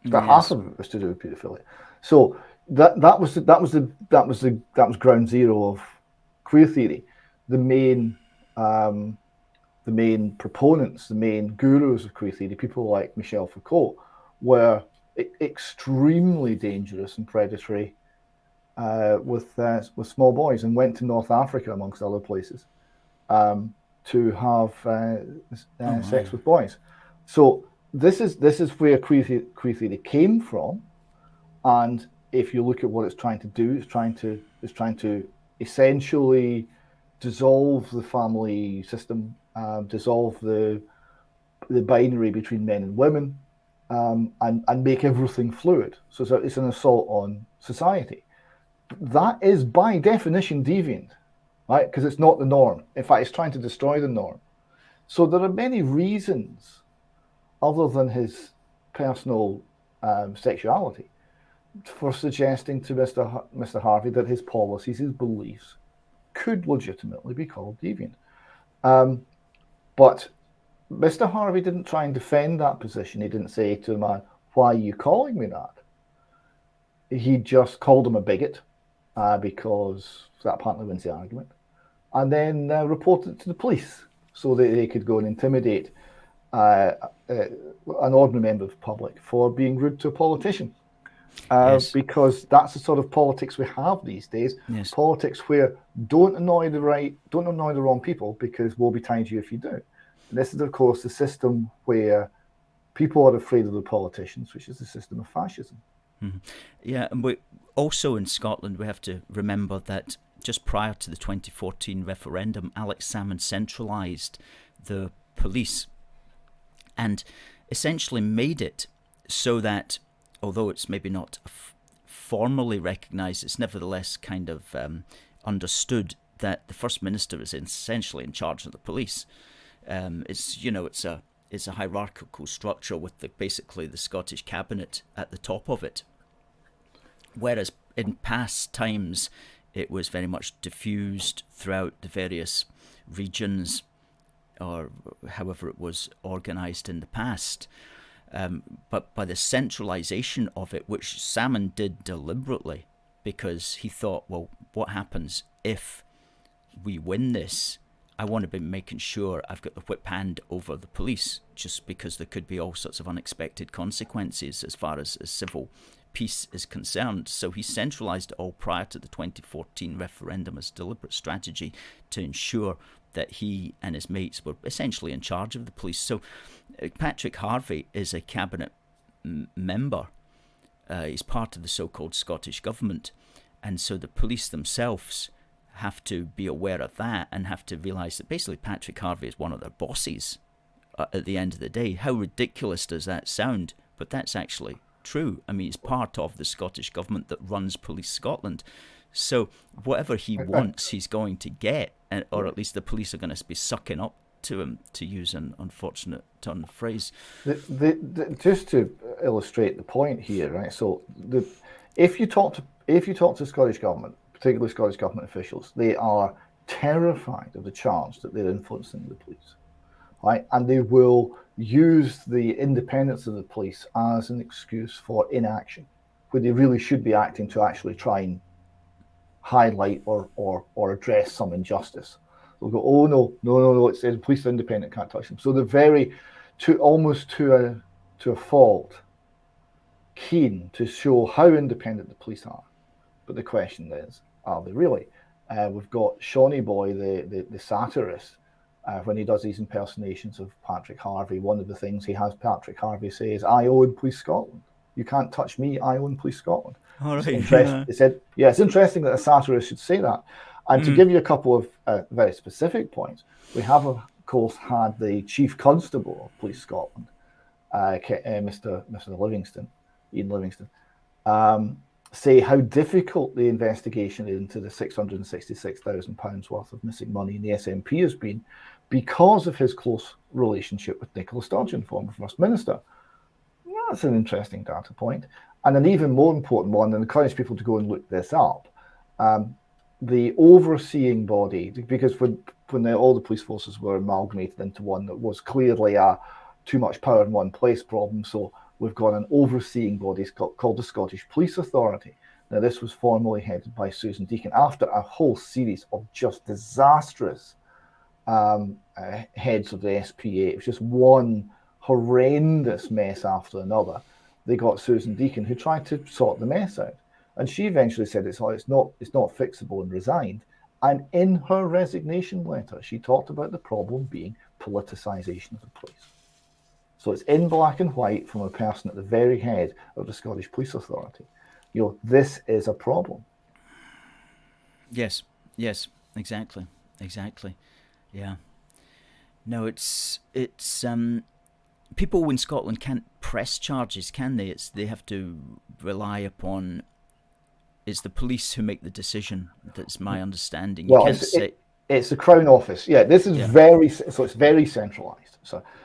B: About half of it was to do with paedophilia. So that was ground zero of queer theory. The main proponents, the main gurus of queer theory, people like Michel Foucault, were extremely dangerous and predatory with small boys, and went to North Africa, amongst other places, to have sex with boys. So this is where queer theory came from, and if you look at what it's trying to do, it's trying to essentially dissolve the family system, dissolve the binary between men and women, and make everything fluid. So it's an assault on society. That is by definition deviant, right? Because it's not the norm. In fact, it's trying to destroy the norm. So there are many reasons, other than his personal sexuality, for suggesting to Mr. Harvie that his policies, his beliefs, could legitimately be called deviant. But Mr. Harvie didn't try and defend that position. He didn't say to the man, "Why are you calling me that?" He just called him a bigot, because that apparently wins the argument, and then reported it to the police so that they could go and intimidate an ordinary member of the public for being rude to a politician. Because that's the sort of politics we have these days. Yes. Politics where don't annoy the wrong people, because woe betide you if you do. And this is, of course, the system where people are afraid of the politicians, which is the system of fascism.
A: Mm-hmm. Yeah, and we also in Scotland we have to remember that just prior to the 2014 referendum, Alex Salmond centralised the police and essentially made it so that, although it's maybe not formally recognised, it's nevertheless kind of understood that the First Minister is essentially in charge of the police. It's a hierarchical structure with basically the Scottish Cabinet at the top of it. Whereas in past times it was very much diffused throughout the various regions, or however it was organised in the past. But by the centralisation of it, which Salmond did deliberately, because he thought, well, what happens if we win this I want to be making sure I've got the whip hand over the police, just because there could be all sorts of unexpected consequences as far as civil peace is concerned. So he centralised it all prior to the 2014 referendum as deliberate strategy to ensure that he and his mates were essentially in charge of the police. So Patrick Harvie is a cabinet member. He's part of the so-called Scottish government. And so the police themselves have to be aware of that and have to realise that basically Patrick Harvie is one of their bosses at the end of the day. How ridiculous does that sound? But that's actually true. I mean, he's part of the Scottish government that runs Police Scotland. So whatever he wants, he's going to get, or at least the police are going to be sucking up to him, to use an unfortunate turn of phrase.
B: Just to illustrate the point here, right? So if you talk to Scottish government, particularly Scottish government officials, they are terrified of the charge that they're influencing the police, right? And they will use the independence of the police as an excuse for inaction, where they really should be acting to actually try and highlight or address some injustice. They'll go, oh no, it's the police are independent, can't touch them. So they're almost to a fault, keen to show how independent the police are. But the question is, are they really? We've got Shawnee Boy, the satirist, when he does these impersonations of Patrick Harvie. One of the things he has Patrick Harvie say is, I own Police Scotland. You can't touch me, I own Police Scotland.
A: All right.
B: He said, yeah, it's interesting that a satirist should say that. And to give you a couple of very specific points, we have, of course, had the Chief Constable of Police Scotland, Mr. Ian Livingston, say how difficult the investigation into the £666,000 worth of missing money in the SNP has been because of his close relationship with Nicola Sturgeon, former First Minister. Well, that's an interesting data point. And an even more important one, and encourage people to go and look this up, the overseeing body, because when all the police forces were amalgamated into one, that was clearly a too much power in one place problem. So we've got an overseeing body called the Scottish Police Authority. Now, this was formerly headed by Susan Deacon after a whole series of just disastrous heads of the SPA. It was just one horrendous mess after another. They got Susan Deacon, who tried to sort the mess out. And she eventually said it's not fixable, and resigned. And in her resignation letter, she talked about the problem being politicisation of the police. So it's in black and white from a person at the very head of the Scottish Police Authority. This is a problem.
A: Yes, exactly. Yeah. No, it's people in Scotland can't press charges, can they? They have to rely upon. It's the police who make the decision. That's my understanding.
B: Well, it's the Crown Office. Yeah, this is very centralised.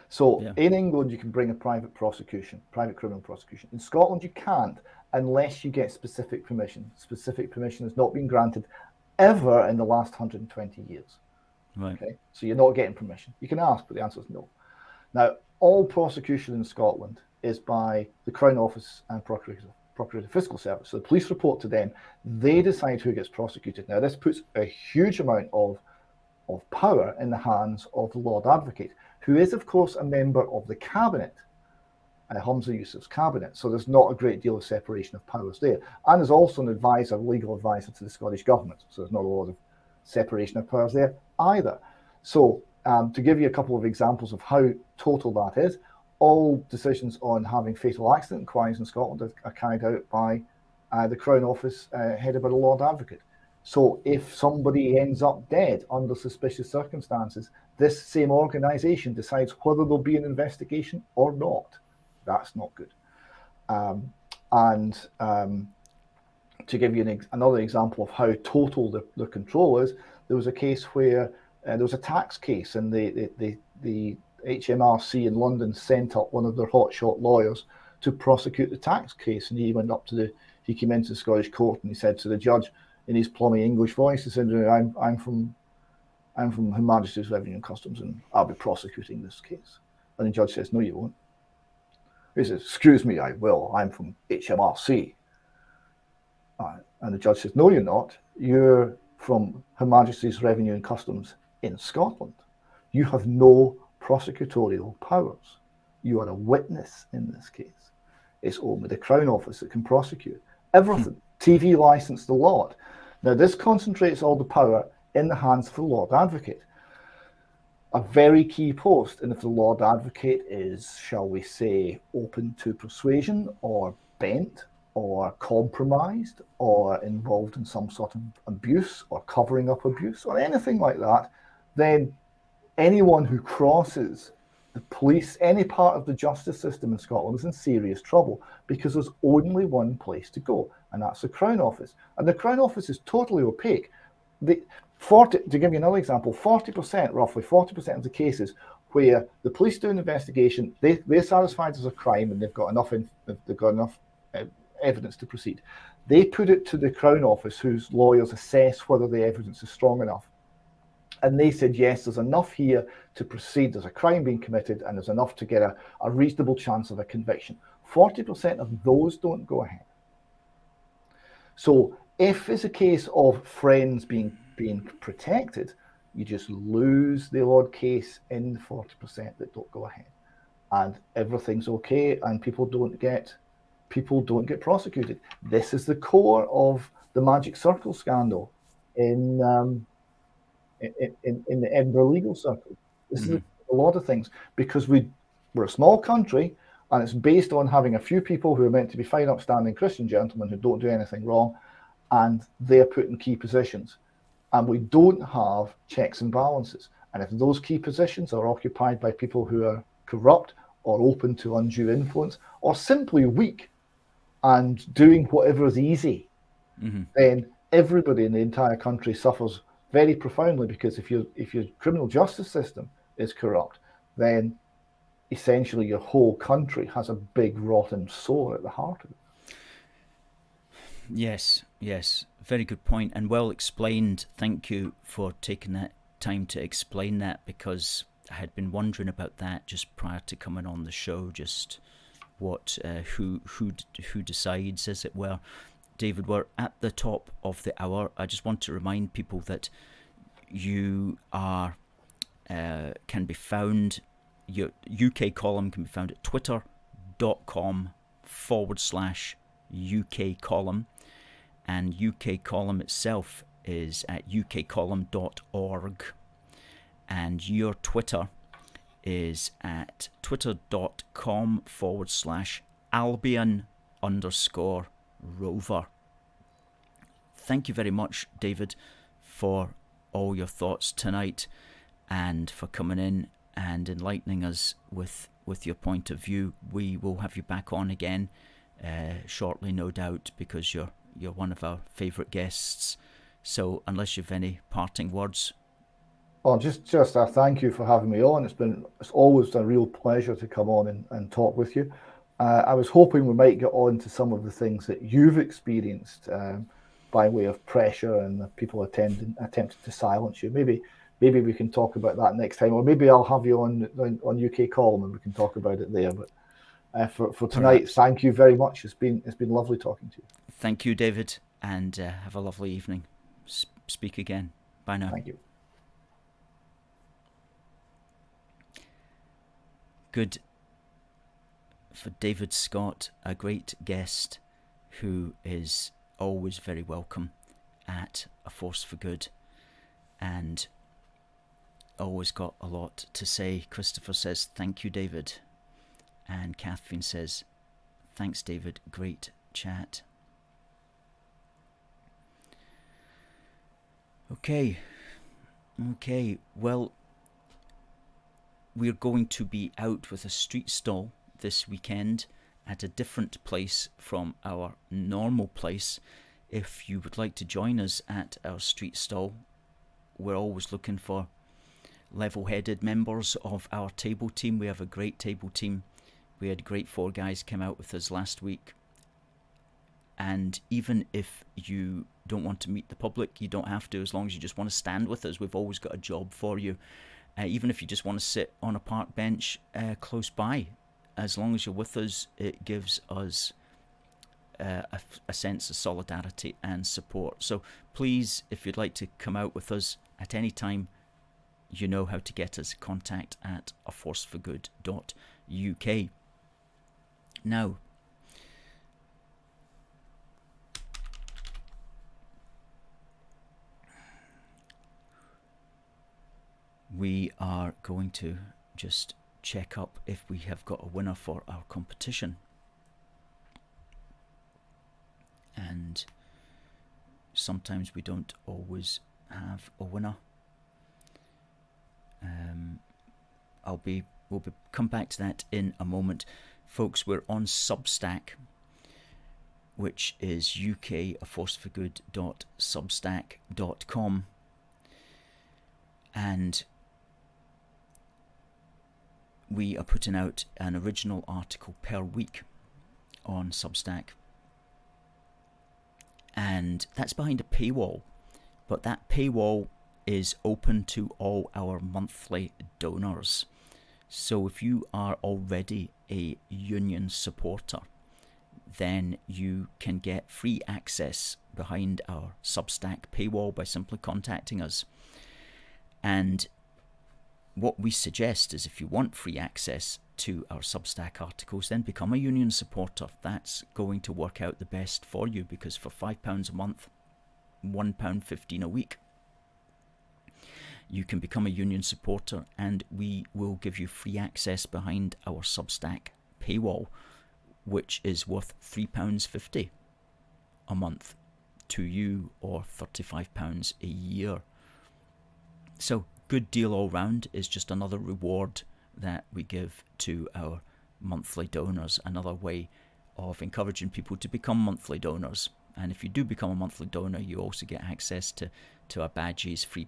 B: So in England, you can bring a private criminal prosecution. In Scotland, you can't unless you get specific permission. Specific permission has not been granted ever in the last 120 years.
A: Right.
B: Okay, so you're not getting permission. You can ask, but the answer is no. Now, all prosecution in Scotland is by the Crown Office and Procurator Fiscal Service. So the police report to them. They decide who gets prosecuted. Now, this puts a huge amount of power in the hands of the Lord Advocate, who is, of course, a member of the cabinet, Humza Yousaf's cabinet. So there's not a great deal of separation of powers there. And is also an legal advisor to the Scottish government. So there's not a lot of separation of powers there either. So to give you a couple of examples of how total that is, all decisions on having fatal accident inquiries in Scotland are carried out by the Crown Office headed by the Lord Advocate. So if somebody ends up dead under suspicious circumstances, this same organisation decides whether there'll be an investigation or not. That's not good. To give you another example of how total the control is, there was a case where there was a tax case, and the HMRC in London sent up one of their hotshot lawyers to prosecute the tax case, and he came into the Scottish court and he said to the judge in his plummy English voice, he said, I'm from Her Majesty's Revenue and Customs, and I'll be prosecuting this case. And the judge says, no, you won't. He says, excuse me, I will. I'm from HMRC. And the judge says, no, you're not. You're from Her Majesty's Revenue and Customs In Scotland, you have no prosecutorial powers. You are a witness in this case. It's only the Crown Office that can prosecute. Everything. TV licence, the lot. Now, this concentrates all the power in the hands of the Lord Advocate. A very key post, and if the Lord Advocate is, shall we say, open to persuasion or bent or compromised or involved in some sort of abuse or covering up abuse or anything like that, then anyone who crosses the police, any part of the justice system in Scotland, is in serious trouble, because there's only one place to go, and that's the Crown Office. And the Crown Office is totally opaque. To give you another example, 40%, roughly 40% of the cases where the police do an investigation, they're satisfied there's a crime and they've got enough evidence to proceed. They put it to the Crown Office, whose lawyers assess whether the evidence is strong enough. And they said, yes, there's enough here to proceed. There's a crime being committed and there's enough to get a reasonable chance of a conviction. 40% of those don't go ahead. So if it's a case of friends being protected, you just lose the odd case in the 40% that don't go ahead. And everything's okay and people don't get prosecuted. This is the core of the Magic Circle scandal in the Edinburgh legal circle. This is a lot of things, because we're a small country and it's based on having a few people who are meant to be fine, upstanding Christian gentlemen who don't do anything wrong, and they're put in key positions. And we don't have checks and balances. And if those key positions are occupied by people who are corrupt or open to undue influence or simply weak and doing whatever is easy, then everybody in the entire country suffers very profoundly, because if your criminal justice system is corrupt, then essentially your whole country has a big rotten sore at the heart of it.
A: Yes, very good point and well explained. Thank you for taking that time to explain that, because I had been wondering about that just prior to coming on the show, just what who decides, as it were. David, we're at the top of the hour. I just want to remind people that you are can be found, your UK column can be found at twitter.com/UK column, and UK column itself is at ukcolumn.org, and your Twitter is at twitter.com/Albion_Rover. Thank you very much, David, for all your thoughts tonight and for coming in and enlightening us with your point of view. We will have you back on again shortly, no doubt, because you're one of our favourite guests. So unless you've any parting words.
B: Well, just a thank you for having me on. It's always a real pleasure to come on and talk with you. I was hoping we might get on to some of the things that you've experienced by way of pressure and people attempting to silence you. Maybe we can talk about that next time, or maybe I'll have you on UK column and we can talk about it there. But for tonight, perhaps. Thank you very much. It's been lovely talking to you.
A: Thank you, David, and have a lovely evening. Speak again. Bye now.
B: Thank you.
A: Good for David Scott, a great guest who is always very welcome at A Force for Good and always got a lot to say. Christopher says, thank you, David. And Catherine says, thanks, David. Great chat. Okay. Well, we're going to be out with a street stall this weekend at a different place from our normal place. If you would like to join us at our street stall, we're always looking for level-headed members of our table team. We have a great table team. We had great 4 guys come out with us last week. And even if you don't want to meet the public, you don't have to, as long as you just want to stand with us. We've always got a job for you. Even if you just want to sit on a park bench close by, as long as you're with us, it gives us a sense of solidarity and support. So please, if you'd like to come out with us at any time, you know how to get us. Contact at aforceforgood.uk. Now, we are going to just check up if we have got a winner for our competition. And sometimes we don't always have a winner. We'll come back to that in a moment. Folks, we're on Substack, which is ukaforceforgood.substack.com, and we are putting out an original article per week on Substack, and that's behind a paywall, but that paywall is open to all our monthly donors. So if you are already a union supporter, then you can get free access behind our Substack paywall by simply contacting us. And what we suggest is, if you want free access to our Substack articles, then become a union supporter. That's going to work out the best for you, because for £5 a month, £1.15 a week, you can become a union supporter, and we will give you free access behind our Substack paywall, which is worth £3.50 a month to you, or £35 a year. So good deal all round. Is just another reward that we give to our monthly donors, another way of encouraging people to become monthly donors. And if you do become a monthly donor, you also get access to our badges, free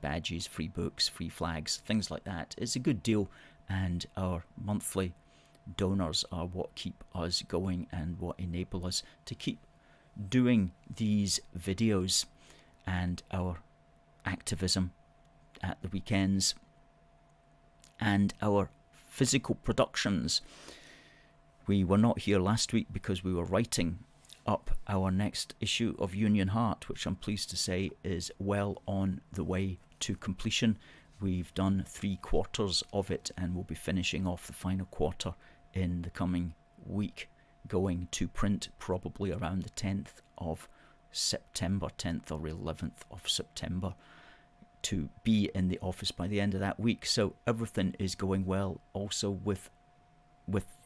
A: books, free flags, things like that. It's a good deal, and our monthly donors are what keep us going and what enable us to keep doing these videos and our activism at the weekends and our physical productions. We were not here last week because we were writing up our next issue of Union Heart, which I'm pleased to say is well on the way to completion. We've done 3/4 of it, and we'll be finishing off the final quarter in the coming week, going to print probably around the 10th of September, 10th or 11th of September, to be in the office by the end of that week. So everything is going well also with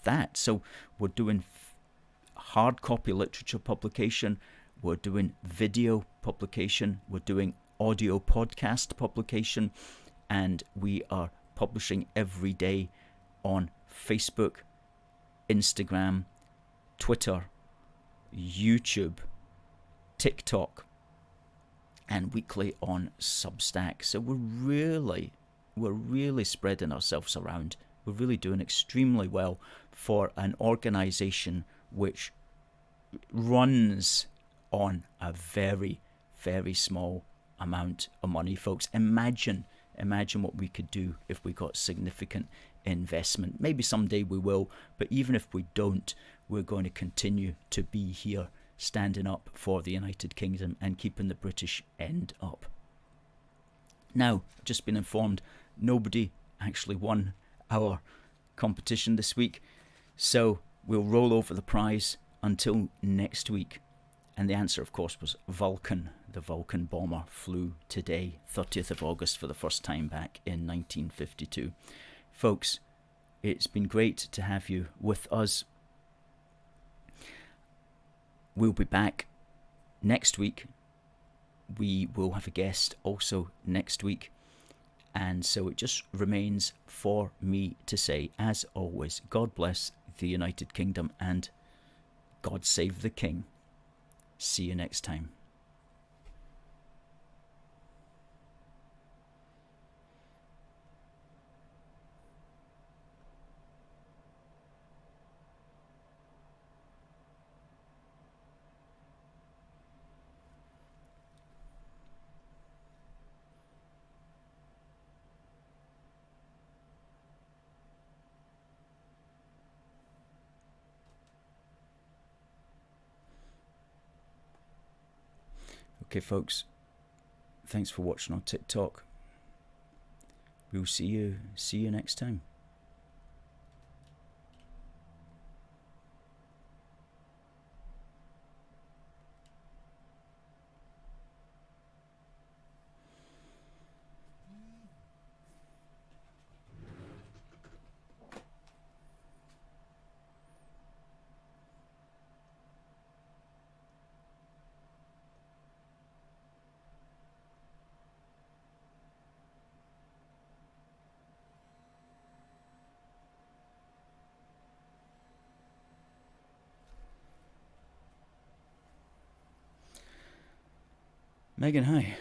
A: that. So we're doing hard copy literature publication, we're doing video publication, we're doing audio podcast publication, and we are publishing every day on Facebook, Instagram, Twitter, YouTube, TikTok, and weekly on Substack. So we're really spreading ourselves around. We're really doing extremely well for an organisation which runs on a very, very small amount of money, folks. Imagine what we could do if we got significant investment. Maybe someday we will, but even if we don't, we're going to continue to be here, standing up for the United Kingdom and keeping the British end up. Now, I've just been informed nobody actually won our competition this week, so we'll roll over the prize until next week. And the answer, of course, was Vulcan. The Vulcan bomber flew today, 30th of August, for the first time back in 1952. Folks, it's been great to have you with us. We'll be back next week. We will have a guest also next week. And so it just remains for me to say, as always, God bless the United Kingdom and God save the King. See you next time. Okay, folks, thanks for watching on TikTok. we'll see you next time. Megan, hi.